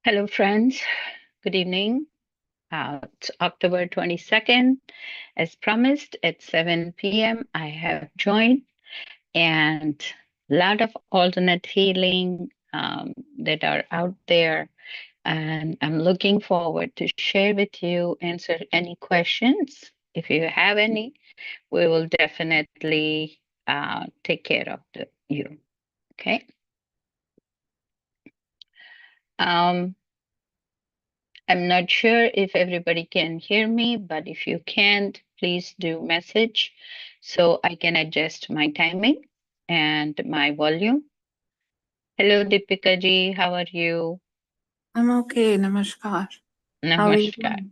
Hello, friends. Good evening. It's October 22nd. As promised, at 7 p.m., I have joined and a lot of alternate healing that are out there. And I'm looking forward to share with you, answer any questions. If you have any, we will definitely take care of you. Okay. Um, I'm not sure if everybody can hear me, but if you can't, please do message so I can adjust my timing and my volume. Hello, Deepika ji, how are you? I'm okay. Namaskar. How are you Namaskar. doing?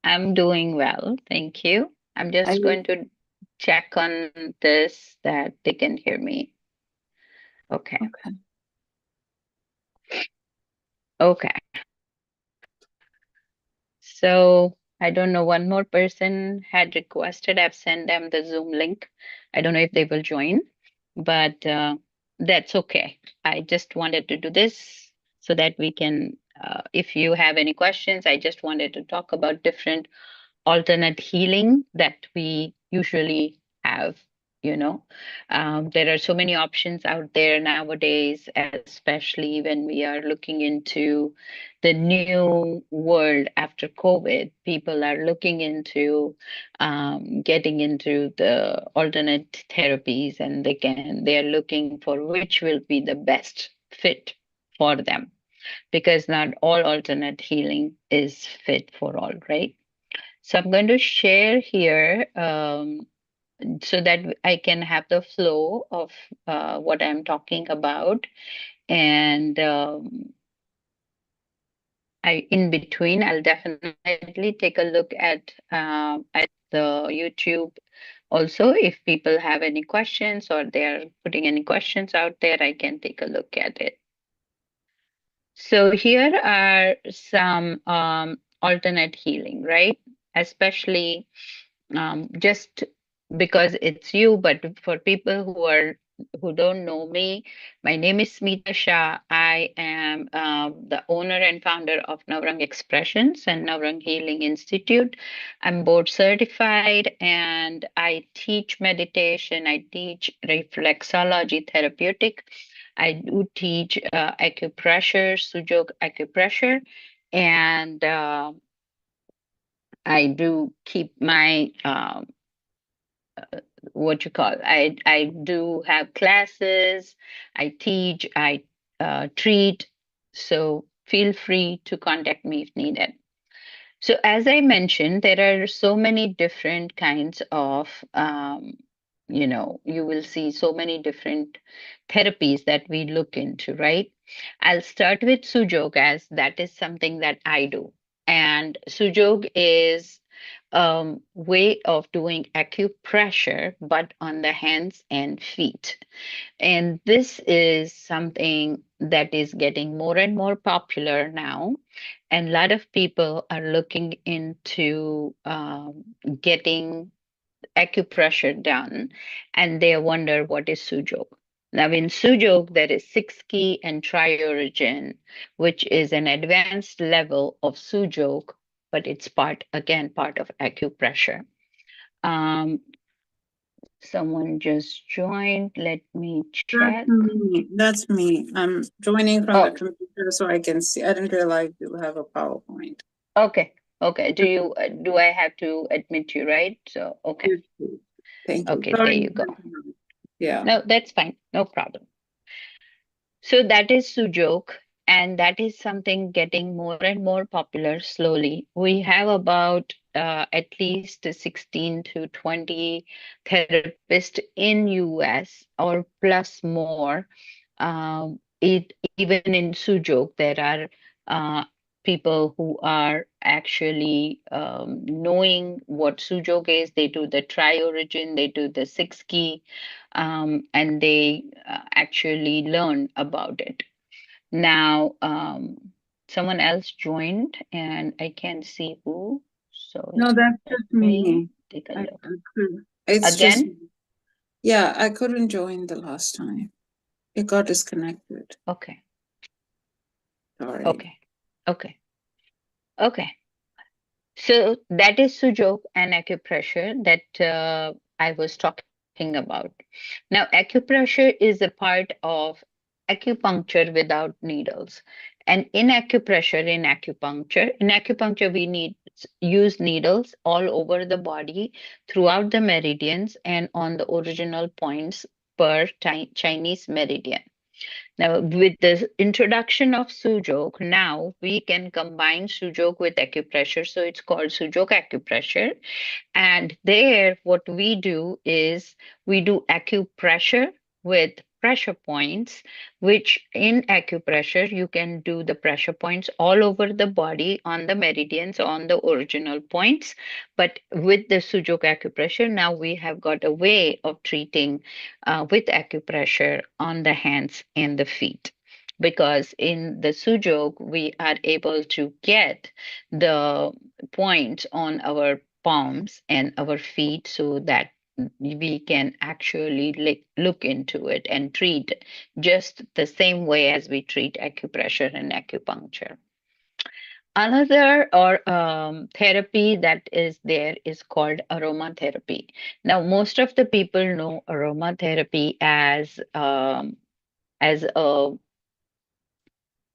I'm doing well, thank you. I'm Are just you going to check on this that they can hear me. Okay. okay? Okay. So I don't know, one more person had requested. I've sent them the Zoom link. I don't know if they will join, but that's okay. I just wanted to do this so that we can, if you have any questions, I just wanted to talk about different alternate healing that we usually have. you know there are so many options out there nowadays, especially when we are looking into the new world after COVID. People are looking into getting into the alternate therapies, and they are looking for which will be the best fit for them, because not all alternate healing is fit for all, right? So I'm going to share here so that I can have the flow of what I'm talking about. And in between, I'll definitely take a look at the YouTube also. If people have any questions or they are putting any questions out there, I can take a look at it. So here are some alternate healing, right? Especially just because it's you, but for people who don't know me, my name is Smita Shah. I am the owner and founder of Navrang Expressions and Navrang Healing Institute. I'm board certified, and I teach meditation. I teach reflexology therapeutic. I do teach acupressure, sujok acupressure, and I do keep my what you call I do have classes, I teach, I treat. So feel free to contact me if needed. So as I mentioned, there are so many different kinds of you will see so many different therapies that we look into, right? I'll start with sujok, as that is something that I do. And sujok is way of doing acupressure, but on the hands and feet. And this is something that is getting more and more popular now. And a lot of people are looking into getting acupressure done, and they wonder what is sujok. Now, in sujok, there is 6 key and tri-origin, which is an advanced level of sujok, but it's part of acupressure. Um, Someone just joined. Let me That's check. me. That's me. I'm joining from the Oh, computer so I can see. I didn't realize you have a PowerPoint. okay. Okay. Do I have to admit you, right? So, okay. Yes, please. Thank you. Okay, there Sorry. you go. Yeah. No, that's fine. No problem. So that is Sujok, and that is something getting more and more popular slowly. We have about at least 16 to 20 therapists in US or plus more. It even in Sujok, there are people who are actually knowing what Sujok is. They do the tri-origin, they do the 6 key, and they actually learn about it. Now, someone else joined, and I can't see who. So No, that's let just me me. take a I look. couldn't. It's just, Again? yeah, I couldn't join the last time. It got disconnected. Okay. Sorry. Okay. Okay. Okay. So that is Sujok and acupressure that I was talking about. Now, acupressure is a part of acupuncture without needles. And in acupuncture, we use needles all over the body, throughout the meridians, and on the original points per Chinese meridian. Now, with the introduction of Sujok, now we can combine Sujok with acupressure. So it's called Sujok acupressure. And there, what we do is we do acupressure with pressure points, which in acupressure, you can do the pressure points all over the body on the meridians, on the original points. But with the Sujok acupressure, now we have got a way of treating with acupressure on the hands and the feet. Because in the Sujok, we are able to get the points on our palms and our feet so that we can actually look into it and treat just the same way as we treat acupressure and acupuncture. Another or therapy that is there is called aromatherapy. Now, most of the people know aromatherapy as a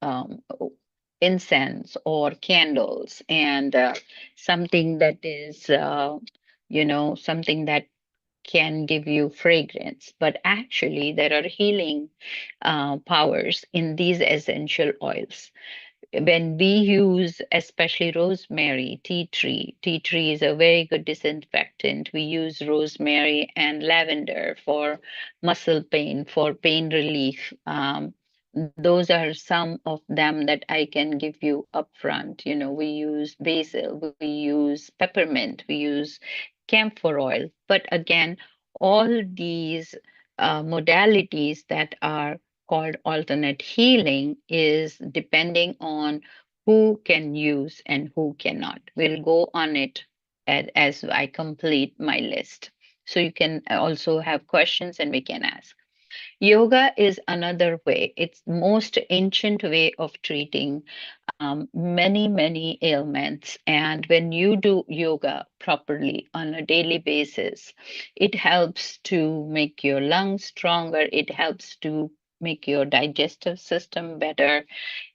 um, incense or candles and something that is something that can give you fragrance, but actually there are healing powers in these essential oils. When we use especially rosemary, tea tree is a very good disinfectant. We use rosemary and lavender for muscle pain, for pain relief. Those are some of them that I can give you upfront. We use basil, we use peppermint, we use camphor oil. But again, all these modalities that are called alternate healing is depending on who can use and who cannot. We'll go on it as I complete my list. So you can also have questions and we can ask. Yoga is another way. It's most ancient way of treating many ailments. And when you do yoga properly on a daily basis, it helps to make your lungs stronger. It helps to make your digestive system better.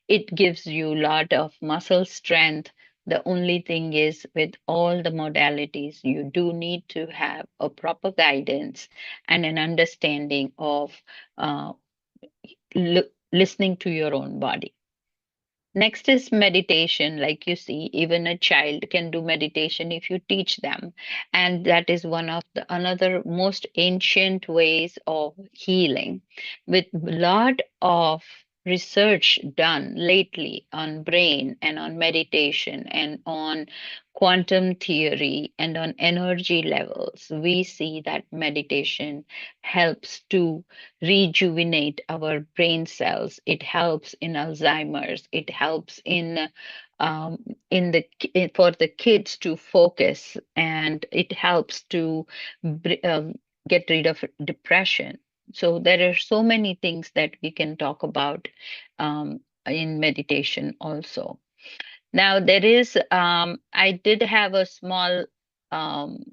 It gives you a lot of muscle strength. The only thing is, with all the modalities, you do need to have a proper guidance and an understanding of uh, listening to your own body. Next is meditation. Like you see, even a child can do meditation if you teach them. And that is one of the another most ancient ways of healing. With a lot of research done lately on brain and on meditation and on quantum theory and on energy levels, we see that meditation helps to rejuvenate our brain cells. It helps in Alzheimer's. It helps um, for the kids to focus, and it helps to get rid of depression. So there are so many things that we can talk about in meditation also. Now there is I did have a small um,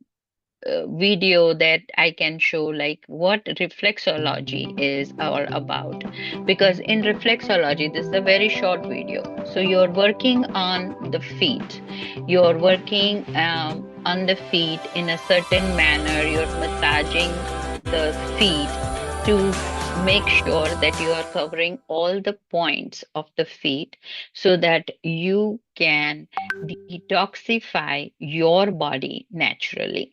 video that I can show, like what reflexology is all about. Because in reflexology, this is a very short video. So you're working on the feet, you're working on the feet in a certain manner, you're massaging the feet to make sure that you are covering all the points of the feet so that you can detoxify your body naturally.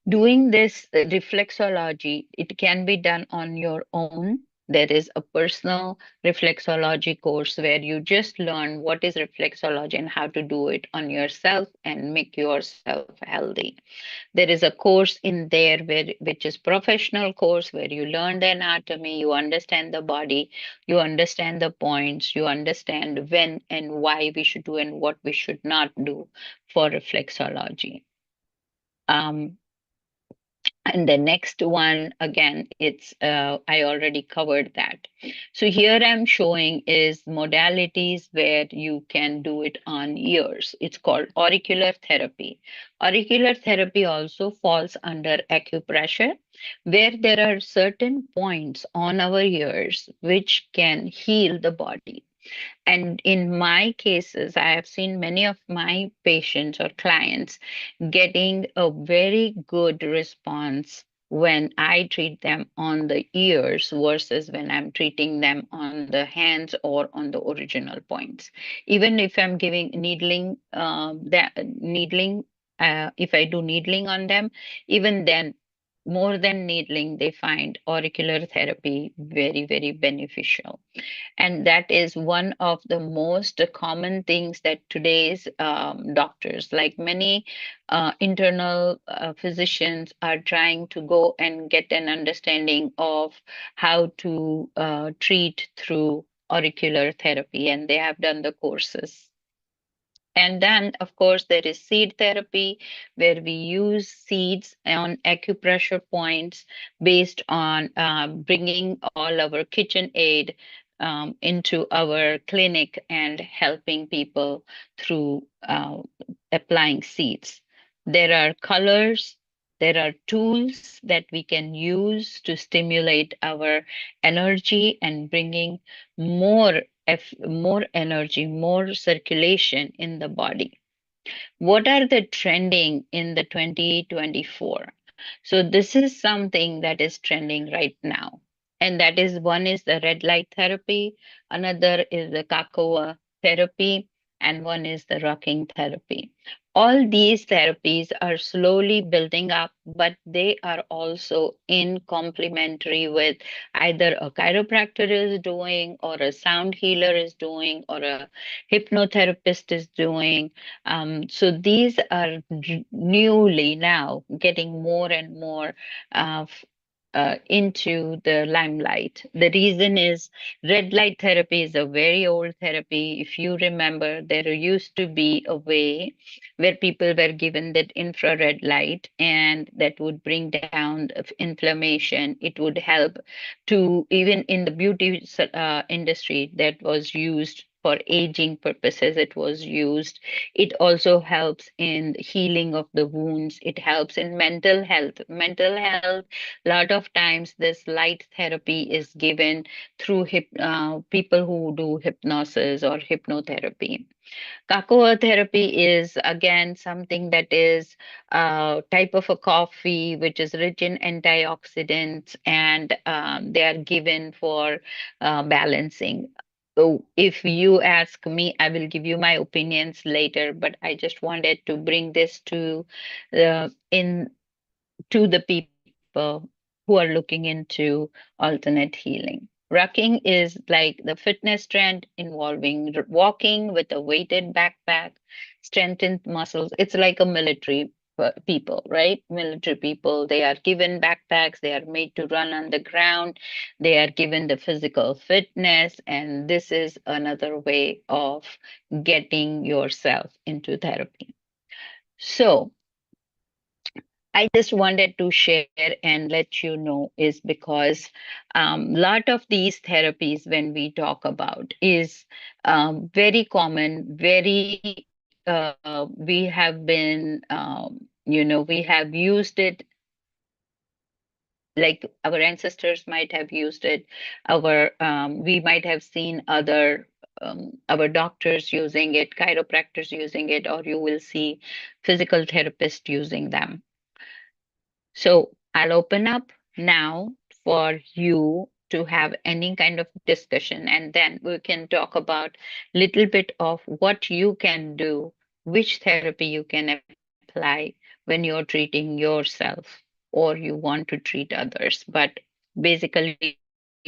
Doing this reflexology, it can be done on your own. There is a personal reflexology course where you just learn what is reflexology and how to do it on yourself and make yourself healthy. There is a course in there which is professional course where you learn the anatomy, you understand the body, you understand the points, you understand when and why we should do and what we should not do for reflexology. Um, And the next one, again, it's I already covered that. So here I'm showing is modalities where you can do it on ears. It's called auricular therapy. Auricular therapy also falls under acupressure, where there are certain points on our ears which can heal the body. And in my cases, I have seen many of my patients or clients getting a very good response when I treat them on the ears versus when I'm treating them on the hands or on the original points. Even if I'm giving needling, that needling, if I do needling on them, even then, more than needling, they find auricular therapy very, very beneficial. And that is one of the most common things that today's doctors, like many internal physicians, are trying to go and get an understanding of how to treat through auricular therapy, and they have done the courses. And then, of course, there is seed therapy, where we use seeds on acupressure points based on bringing all our kitchen aid into our clinic and helping people through applying seeds. There are colors, there are tools that we can use to stimulate our energy and bringing more more energy, more circulation in the body. What are the trending in the 2024? So this is something that is trending right now. And that is, one is the red light therapy, another is the kakawa therapy, and one is the rocking therapy. All these therapies are slowly building up, but they are also in complementary with either a chiropractor is doing, or a sound healer is doing, or a hypnotherapist is doing. So these are newly now getting more and more uh, f- into the limelight. The reason is red light therapy is a very old therapy. If you remember, there used to be a way where people were given that infrared light, and that would bring down inflammation. It would help to, even in the beauty industry, that was used for aging purposes. It was used. It also helps in healing of the wounds. It helps in mental health. Mental health, a lot of times this light therapy is given through people who do hypnosis or hypnotherapy. Cocoa therapy is again something that is a type of a coffee which is rich in antioxidants, and they are given for balancing. So if you ask me, I will give you my opinions later, but I just wanted to bring this in to the people who are looking into alternate healing. Rocking is like the fitness trend involving walking with a weighted backpack, strengthened muscles. It's like a military people, right? Military people, they are given backpacks, they are made to run on the ground, they are given the physical fitness, and this is another way of getting yourself into therapy. So, I just wanted to share and let you know is because lot of these therapies when we talk about is very common, very we have been we have used it, like our ancestors might have used it. Our we might have seen other our doctors using it, chiropractors using it, or you will see physical therapists using them. So I'll open up now for you to have any kind of discussion, and then we can talk about little bit of what you can do, which therapy you can apply when you're treating yourself or you want to treat others. But basically,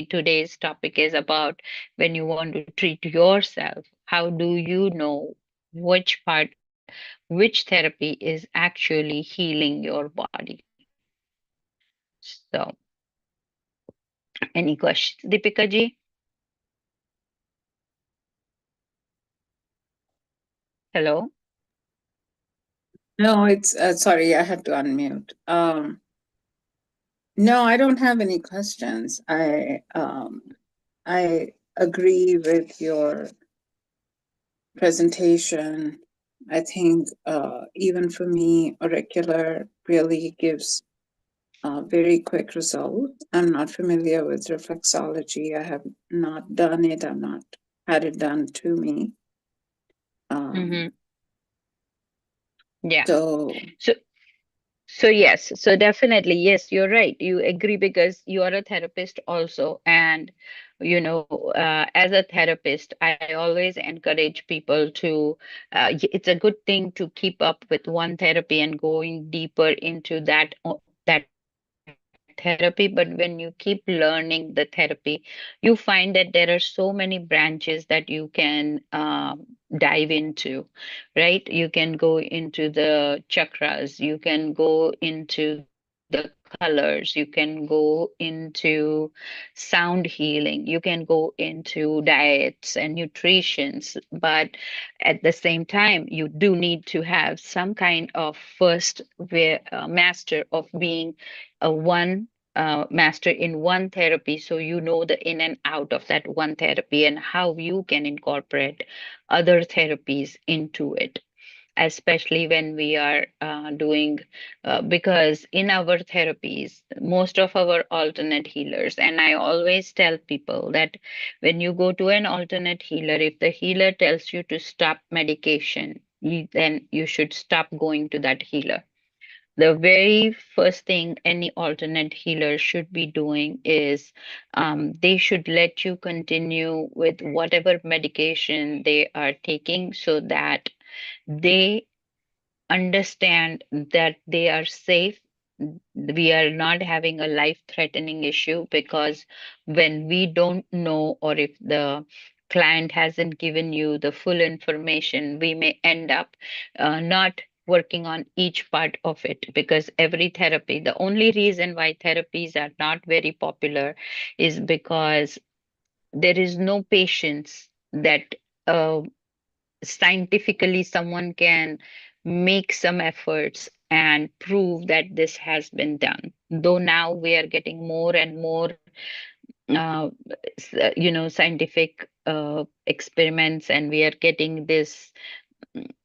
today's topic is about when you want to treat yourself, how do you know which therapy is actually healing your body? So, any questions, Deepika ji? Hello? No, it's sorry, I had to unmute. No, I don't have any questions. I agree with your presentation. I think even for me, auricular really gives very quick results. I'm not familiar with reflexology. I have not done it. I've not had it done to me. Mm-hmm. Um, Yeah. so So So yes, so definitely, yes, you're right. You agree because you are a therapist also, and as a therapist, I always encourage people to. It's a good thing to keep up with one therapy and going deeper into that therapy. But when you keep learning the therapy, you find that there are so many branches that you can dive into, right? You can go into the chakras, you can go into the colors, you can go into sound healing, you can go into diets and nutritions. But at the same time, you do need to have some kind of first master of being a master in one therapy, so you know the in and out of that one therapy and how you can incorporate other therapies into it, especially when we are doing because in our therapies most of our alternate healers, and I always tell people that when you go to an alternate healer, if the healer tells you to stop medication, then you should stop going to that healer. The very first thing any alternate healer should be doing is they should let you continue with whatever medication they are taking so that they understand that they are safe. We are not having a life threatening issue, because when we don't know, or if the client hasn't given you the full information, we may end up not working on each part of it, because every therapy, the only reason why therapies are not very popular is because there is no patience that uh, scientifically someone can make some efforts and prove that this has been done. Though now we are getting more and more uh, scientific experiments, and we are getting this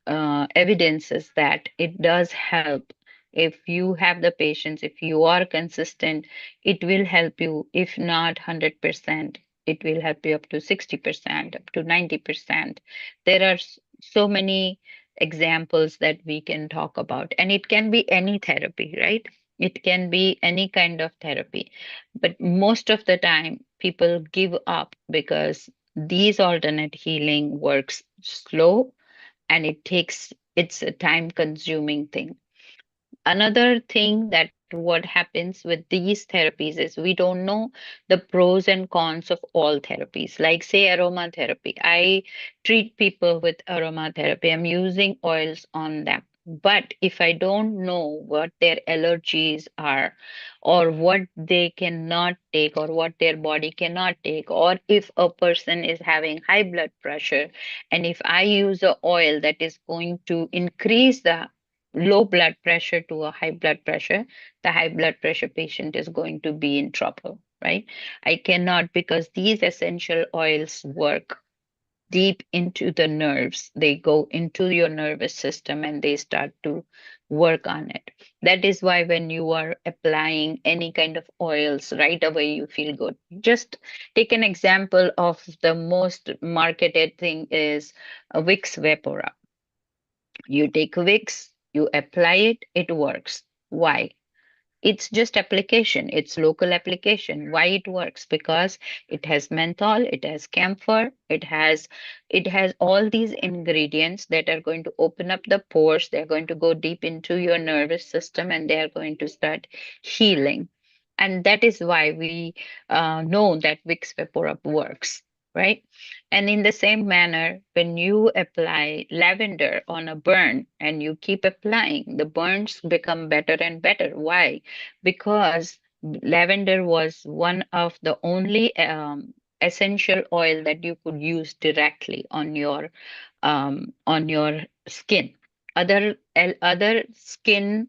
evidences that it does help. If you have the patience, if you are consistent, it will help you. If not 100%, it will help you up to 60%, up to 90%. There are so many examples that we can talk about, and it can be any therapy, right? It can be any kind of therapy. But most of the time, people give up because these alternate healing works slow, and it's a time consuming thing. Another thing that what happens with these therapies is we don't know the pros and cons of all therapies. Like, say, aromatherapy, I treat people with aromatherapy, I'm using oils on them, but if I don't know what their allergies are, or what they cannot take, or what their body cannot take, or if a person is having high blood pressure, and if I use a oil that is going to increase the low blood pressure to a high blood pressure, the high blood pressure patient is going to be in trouble, right? I cannot, because these essential oils work deep into the nerves. They go into your nervous system and they start to work on it. That is why when you are applying any kind of oils, right away you feel good. Just take an example of the most marketed thing is a Vicks Vapora. You take Vicks, you apply it, it works. Why? It's just application, it's local application. Why it works? Because it has menthol, it has camphor, it has all these ingredients that are going to open up the pores, they're going to go deep into your nervous system, and they are going to start healing. And that is why we know that Vicks Vaporub works, right? And in the same manner, when you apply lavender on a burn and you keep applying, the burns become better and better. Why? Because lavender was one of the only essential oil that you could use directly on your skin. Other skin,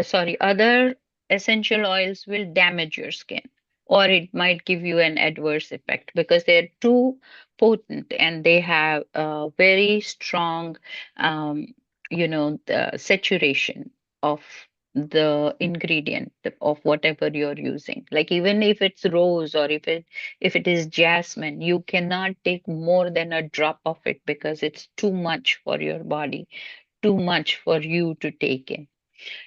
sorry, other essential oils will damage your skin, or it might give you an adverse effect because they're too potent and they have a very strong, um, the saturation of the ingredient of whatever you're using. Like even if it's rose or if it is jasmine, you cannot take more than a drop of it because it's too much for your body, too much for you to take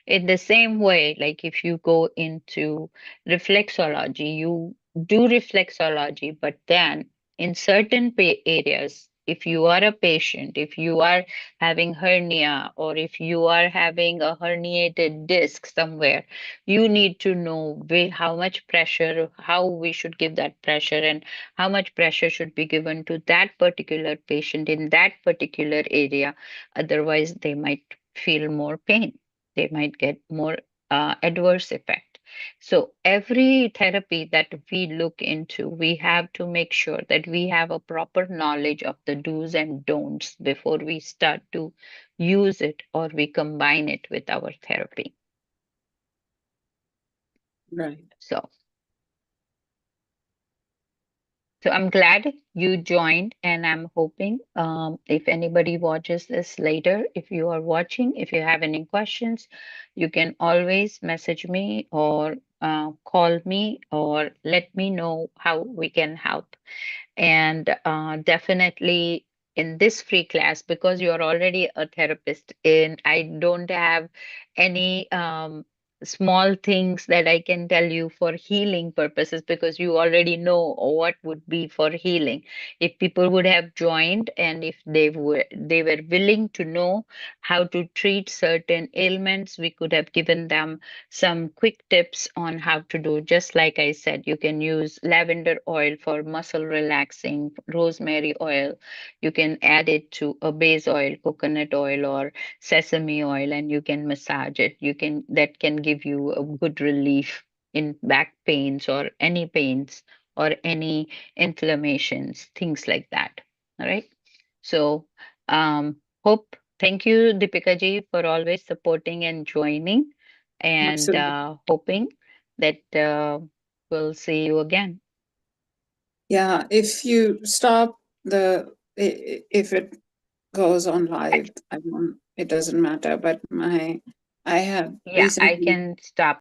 in the same way. Like if you go into reflexology, you do reflexology, but then in certain areas, if you are a patient, if you are having hernia, or if you are having a herniated disc somewhere, you need to know how much pressure, how we should give that pressure, and how much pressure should be given to that particular patient in that particular area. Otherwise, they might feel more pain, they might get more adverse effect. So every therapy that we look into, we have to make sure that we have a proper knowledge of the do's and don'ts before we start to use it or we combine it with our therapy. Right. So I'm glad you joined, and I'm hoping if anybody watches this later, if you are watching, if you have any questions, you can always message me or call me or let me know how we can help. And definitely in this free class, because you're already a therapist and I don't have any small things that I can tell you for healing purposes, because you already know what would be for healing. If people would have joined and if they were willing to know how to treat certain ailments, we could have given them some quick tips on how to do. Just like I said, you can use lavender oil for muscle relaxing, rosemary oil. You can add it to a base oil, coconut oil or sesame oil, and you can massage it. That can give you a good relief in back pains or any pains or any inflammations, things like that. All right. So hope thank you, Deepika ji, for always supporting and joining, and Absolutely. hoping that we'll see you again. Yeah, if you stop if it goes on live, I don't, it doesn't matter, but I have Yeah, I recently can stop